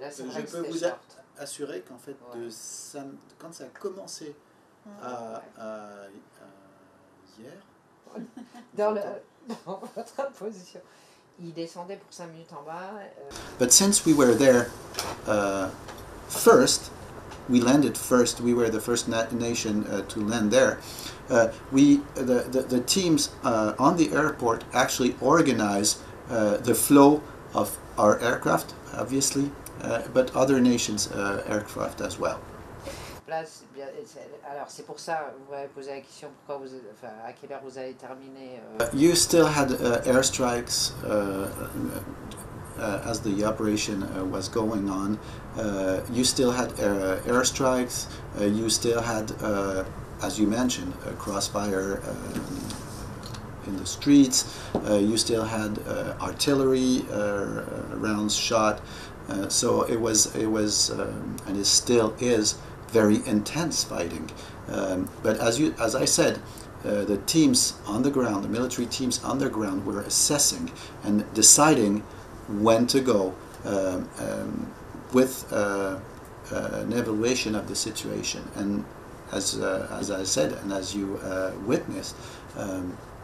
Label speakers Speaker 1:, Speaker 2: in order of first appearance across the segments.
Speaker 1: là, c'est vrai
Speaker 2: je
Speaker 1: que
Speaker 2: peux
Speaker 1: c'était
Speaker 2: vous
Speaker 1: short.
Speaker 2: assurer qu'en fait,
Speaker 1: Ouais.
Speaker 2: quand ça a commencé hier,
Speaker 1: Dans votre position. Il descendait pour 5 minutes en bas.
Speaker 2: But since we were there first, we landed first. We were the first nation to land there. The teams on the airport actually organize the flow of our aircraft, obviously, but other nations' aircraft as well.
Speaker 1: Là, alors c'est pour ça, vous m'avez posé la question pourquoi à quelle heure vous avez terminé.
Speaker 2: You still had airstrikes as the operation was going on. You still had airstrikes. You still had, as you mentioned, crossfire in the streets. You still had artillery rounds shot. So it was and it still is very intense fighting. But as I said, the teams on the ground, the military teams on the ground, were assessing and deciding when to go with an evaluation of the situation. And as I said, and as you witnessed,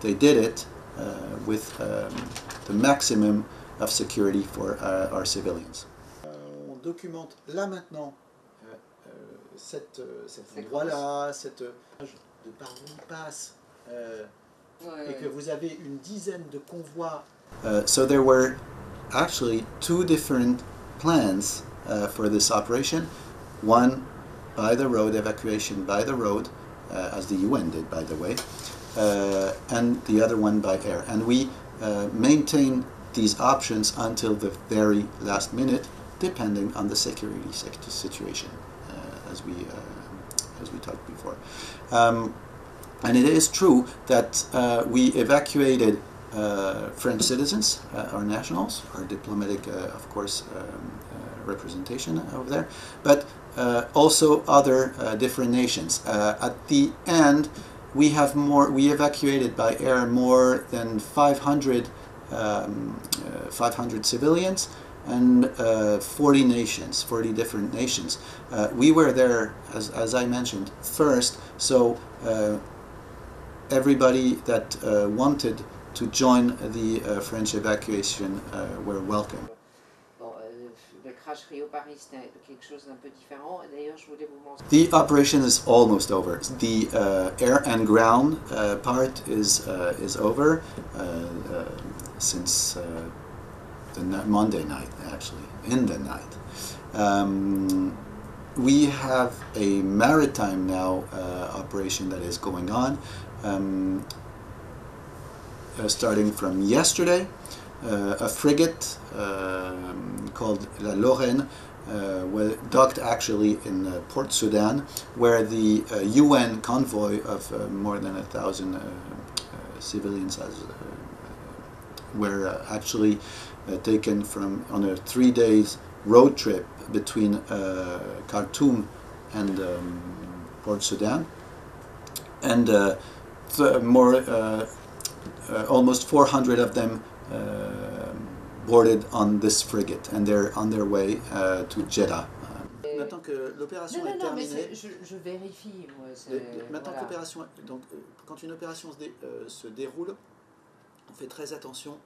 Speaker 2: they did it with the maximum of security for our civilians. On documente là maintenant cet endroit-là, de par où il passe, et que vous avez une dizaine de convois. So there were actually two different plans for this operation. One by the road, evacuation by the road, as the UN did, by the way, and the other one by air. And we maintain these options until the very last minute, depending on the security situation, as we talked before. And it is true that we evacuated French citizens, our nationals, our diplomatic, of course, representation over there, but also other different nations. At the end, we evacuated by air more than 500 civilians and 40 different nations. We were there, as I mentioned, first, so everybody that wanted to join the French evacuation were welcome.
Speaker 1: Le crash Rio-Paris, c'était quelque chose d'un peu différent. D'ailleurs, je voulais vous mentionner.
Speaker 2: The operation is almost over. The air and ground part is over since the Monday night, actually, in the night. We have a maritime now operation that is going on, starting from yesterday. A frigate called La Lorraine docked actually in Port Sudan, where the UN convoy of more than 1,000 civilians were actually taken on a 3 days road trip between Khartoum and Port Sudan, and almost 400 of them boarded on this frigate, and they're on their way to Jeddah. Maintenant que l'opération est terminée,
Speaker 1: je vérifie. Moi,
Speaker 2: maintenant que l'opération, donc quand une opération se déroule, on fait très attention